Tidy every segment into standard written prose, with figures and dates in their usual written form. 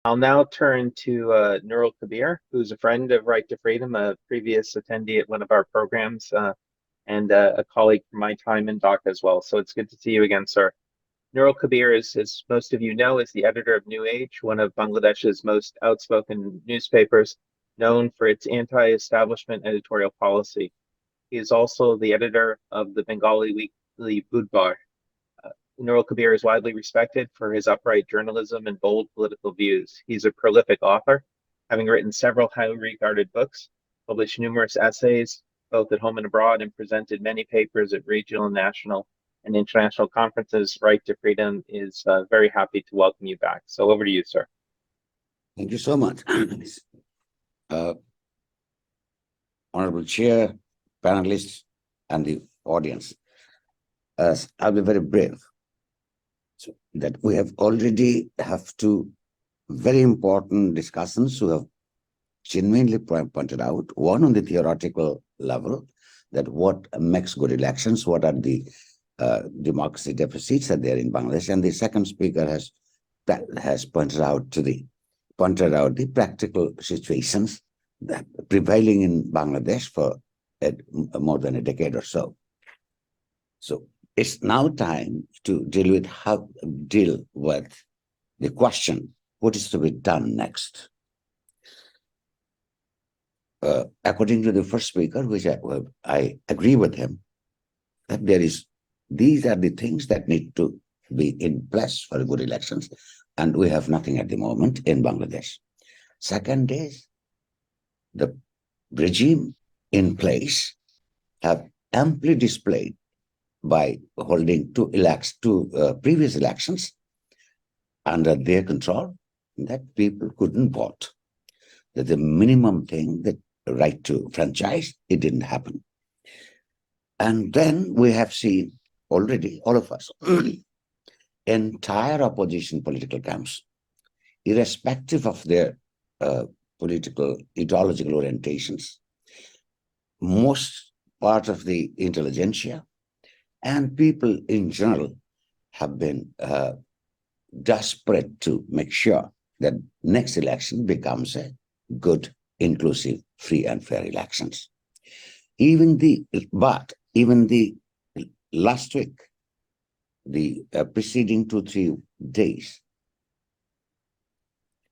I'll now turn to Nurul Kabir, who's a friend of Right to Freedom, a previous attendee at one of our programs, and a colleague from my time in Dhaka as well. So it's good to see you again, sir. Nurul Kabir, as most of you know, is the editor of New Age, one of Bangladesh's most outspoken newspapers, known for its anti-establishment editorial policy. He is also the editor of the Bengali weekly Budbar. Nurul Kabir is widely respected for his upright journalism and bold political views. He's a prolific author, having written several highly regarded books, published numerous essays, both at home and abroad, and presented many papers at regional, national, and international conferences. Right to Freedom is very happy to welcome you back. So over to you, sir. Thank you so much. Honorable Chair, panelists, and the audience. I'll be very brief. So that we have already have two very important discussions who have genuinely pointed out, one on the theoretical level, that what makes good elections, what are the democracy deficits are there in Bangladesh, and the second speaker has pointed out the practical situations that prevailing in Bangladesh for more than a decade or so. So it's now time to deal with the question, what is to be done next? According to the first speaker, which I agree with him, that these are the things that need to be in place for good elections, and we have nothing at the moment in Bangladesh. Second is, the regime in place have amply displayed by holding two previous elections under their control, that people couldn't vote. That the minimum thing, that right to franchise, it didn't happen. And then we have seen already, all of us, entire opposition political camps, irrespective of their political, ideological orientations, most part of the intelligentsia, and people in general have been desperate to make sure that next election becomes a good, inclusive, free and fair elections. Even the last week, the preceding 2-3 days,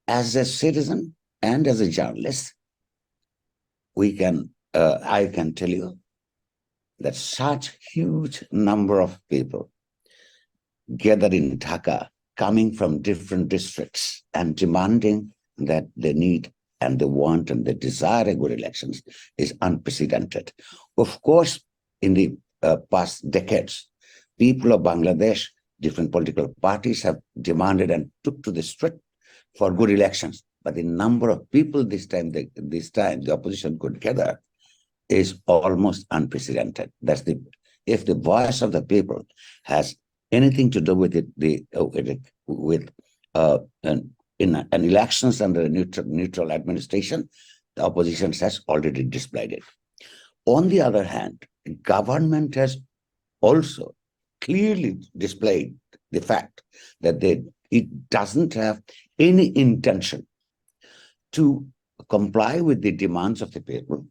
as a citizen and as a journalist, I can tell you that such huge number of people gathered in Dhaka, coming from different districts and demanding that they need and they want and they desire a good elections is unprecedented. Of course, in the past decades, people of Bangladesh, different political parties have demanded and took to the street for good elections. But the number of people this time the opposition could gather is almost unprecedented. If the voice of the people has anything to do with in an elections under a neutral administration, the opposition has already displayed it. On the other hand, the government has also clearly displayed the fact that it doesn't have any intention to comply with the demands of the people.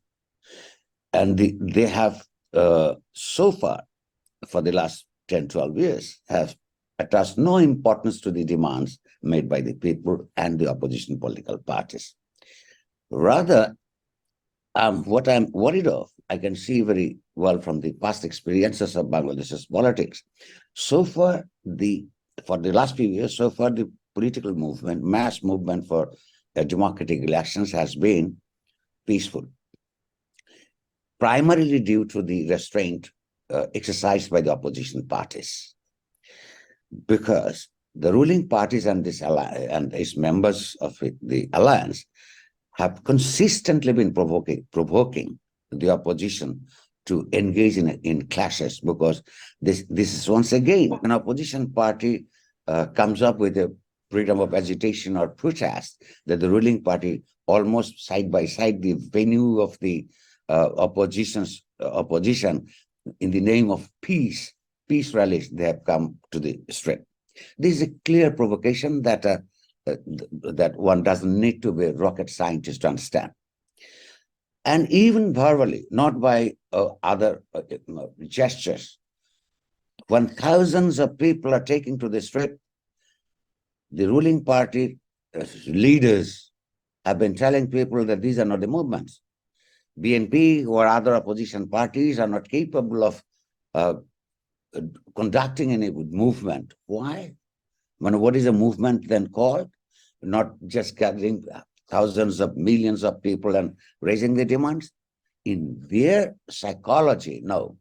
And they have so far, for the last 10, 12 years, have attached no importance to the demands made by the people and the opposition political parties. Rather, what I'm worried of, I can see very well from the past experiences of Bangladesh's politics. So far, for the last few years, so far the political movement, mass movement for democratic elections has been peaceful, primarily due to the restraint exercised by the opposition parties. Because the ruling parties and its members of the alliance have consistently been provoking the opposition to engage in clashes, because this is once again an opposition party comes up with a freedom of agitation or protest, that the ruling party almost side by side the venue of the opposition in the name of peace rallies, they have come to the street. This is a clear provocation that that one doesn't need to be a rocket scientist to understand. And even verbally, not by other gestures, when thousands of people are taking to the street, the ruling party leaders have been telling people that these are not the movements. BNP or other opposition parties are not capable of uh, conducting any movement. Why? What is a movement then called? Not just gathering thousands of millions of people and raising the demands. In their psychology, no.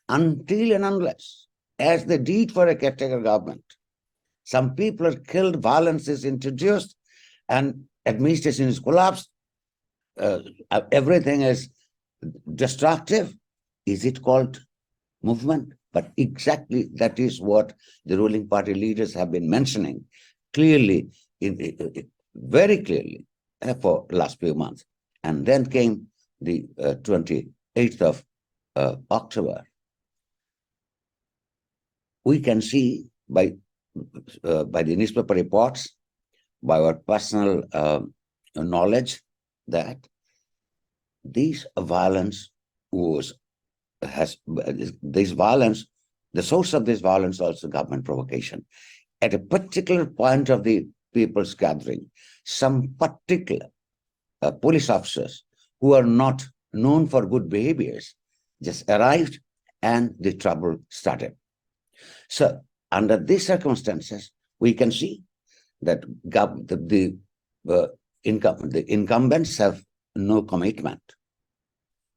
Until and unless, as they did for a caretaker government, some people are killed, violence is introduced, and administration is collapsed, everything is destructive. Is it called movement? But exactly that is what the ruling party leaders have been mentioning clearly, very clearly for last few months. And then came the 28th of October. We can see by the newspaper reports, by our personal knowledge, that this violence this violence, the source of this violence also government provocation. At a particular point of the people's gathering, some particular police officers who are not known for good behaviors just arrived and the trouble started. So under these circumstances, we can see that the incumbents have no commitment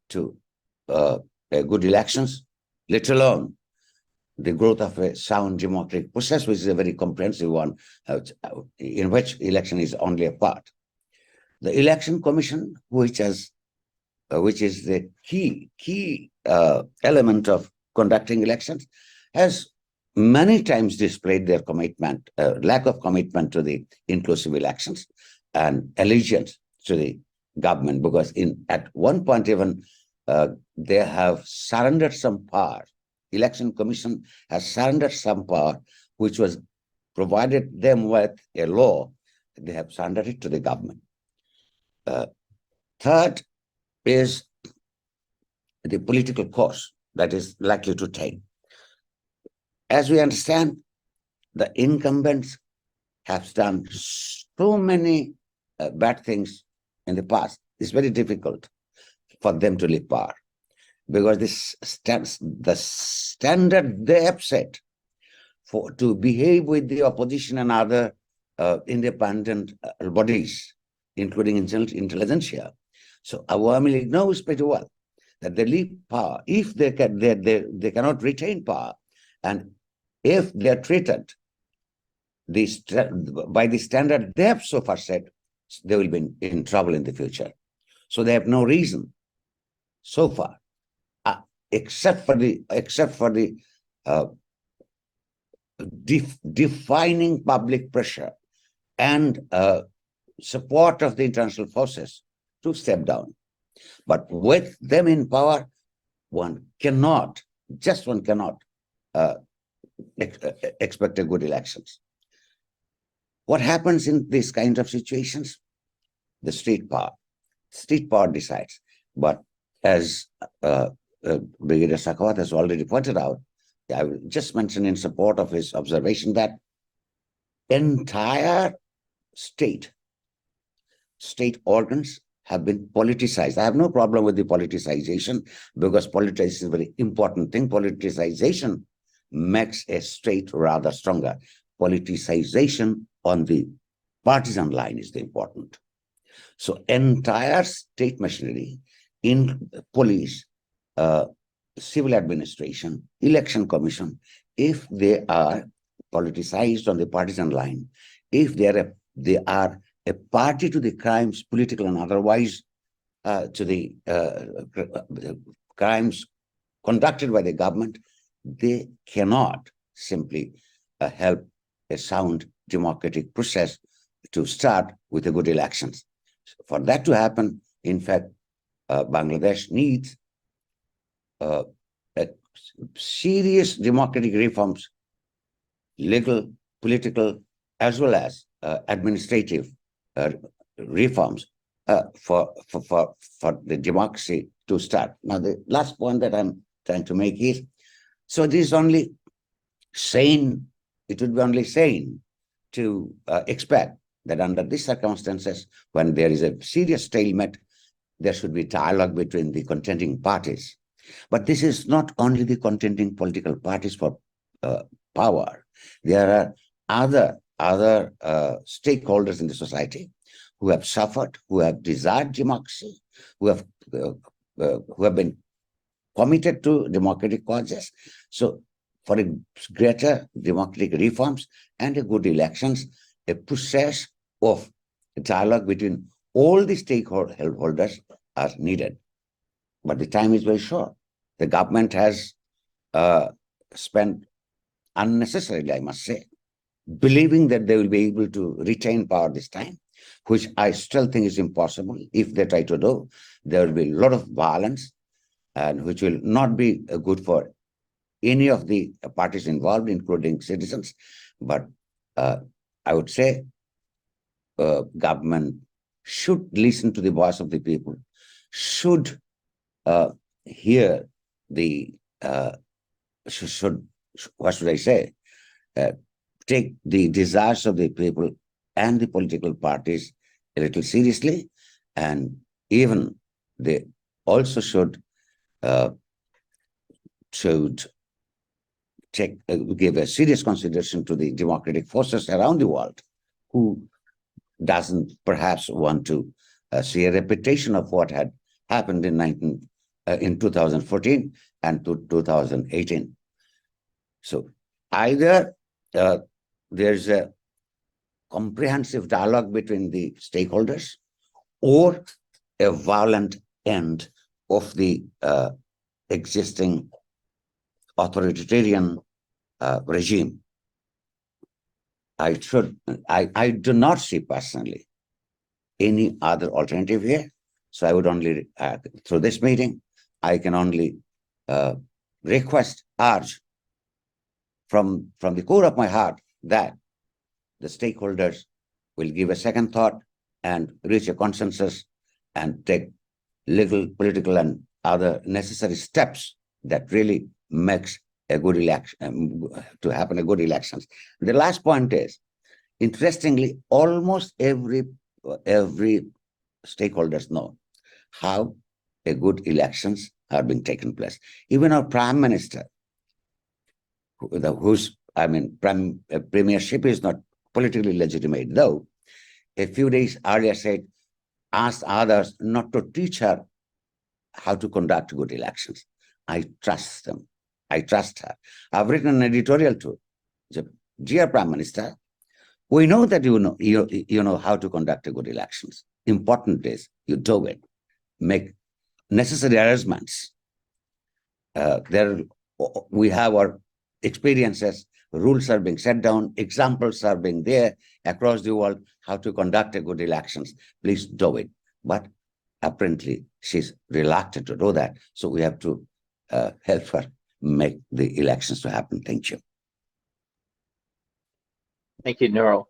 to good elections, let alone the growth of a sound democratic process, which is a very comprehensive one, in which election is only a part. The election commission, which is the key element of conducting elections, has many times displayed their commitment, lack of commitment to the inclusive elections and allegiance to the government, because at one point even they have surrendered some power. Election Commission has surrendered some power which was provided them with a law. They have surrendered it to the government. Third is the political course that is likely to take. As we understand, the incumbents have done so many bad things in the past. It's very difficult for them to leave power, because the standard they have set to behave with the opposition and other independent bodies, including intelligentsia. So Awami League knows pretty well that they leave power if they cannot retain power, and if they are treated by the standard they have so far set, they will be in trouble in the future. So they have no reason so far, except for the defining public pressure and support of the international forces, to step down. But with them in power, one cannot expect a good elections. What happens in these kinds of situations? The street power decides. But as Brigadier Sakhawat has already pointed out, I will just mention in support of his observation that entire state organs have been politicized. I have no problem with the politicization, because politicization is a very important thing. Politicization makes a state rather stronger. Politicization on the partisan line is the important. So entire state machinery, in police, civil administration, election commission, if they are politicized on the partisan line, if they are a party to the crimes, political and otherwise, to the crimes conducted by the government, they cannot simply help a sound democratic process to start with a good elections. For that to happen, in fact, Bangladesh needs serious democratic reforms, legal, political, as well as administrative reforms for the democracy to start. Now, the last point that I'm trying to make is, so this is only sane, it would be only sane to expect that under these circumstances, when there is a serious stalemate, there should be dialogue between the contending parties. But this is not only the contending political parties for power. There are other stakeholders in the society who have suffered, who have desired democracy, who have been committed to democratic causes. So for a greater democratic reforms and a good elections, a process of dialogue between all the stakeholders are needed. But the time is very short. The government has spent unnecessarily, I must say, believing that they will be able to retain power this time, which I still think is impossible. If they try to do, there will be a lot of violence, and which will not be good for any of the parties involved, including citizens. But I would say government should listen to the voice of the people, should hear the, what should I say, take the desires of the people and the political parties a little seriously, and even they also should give a serious consideration to the democratic forces around the world, who doesn't perhaps want to see a repetition of what had happened in 2014 and 2018. So either there's a comprehensive dialogue between the stakeholders, or a violent end of the existing authoritarian regime. I do not see personally any other alternative here. So I would only, through this meeting, I can only urge from the core of my heart that the stakeholders will give a second thought and reach a consensus and take legal, political, and other necessary steps that really makes a good election, to happen a good elections. The last point is, interestingly, almost every stakeholders know how a good elections are being taken place. Even our prime minister, whose premiership is not politically legitimate, though, a few days earlier asked others not to teach her how to conduct good elections. I trust them. I trust her. I've written an editorial to her. Dear Prime Minister, we know that you know how to conduct a good elections. Important is you do it. Make necessary arrangements. We have our experiences. Rules are being set down. Examples are being there across the world how to conduct a good elections. Please do it. But apparently she's reluctant to do that. So we have to help her make the elections to happen. Thank you. Thank you, Nurul.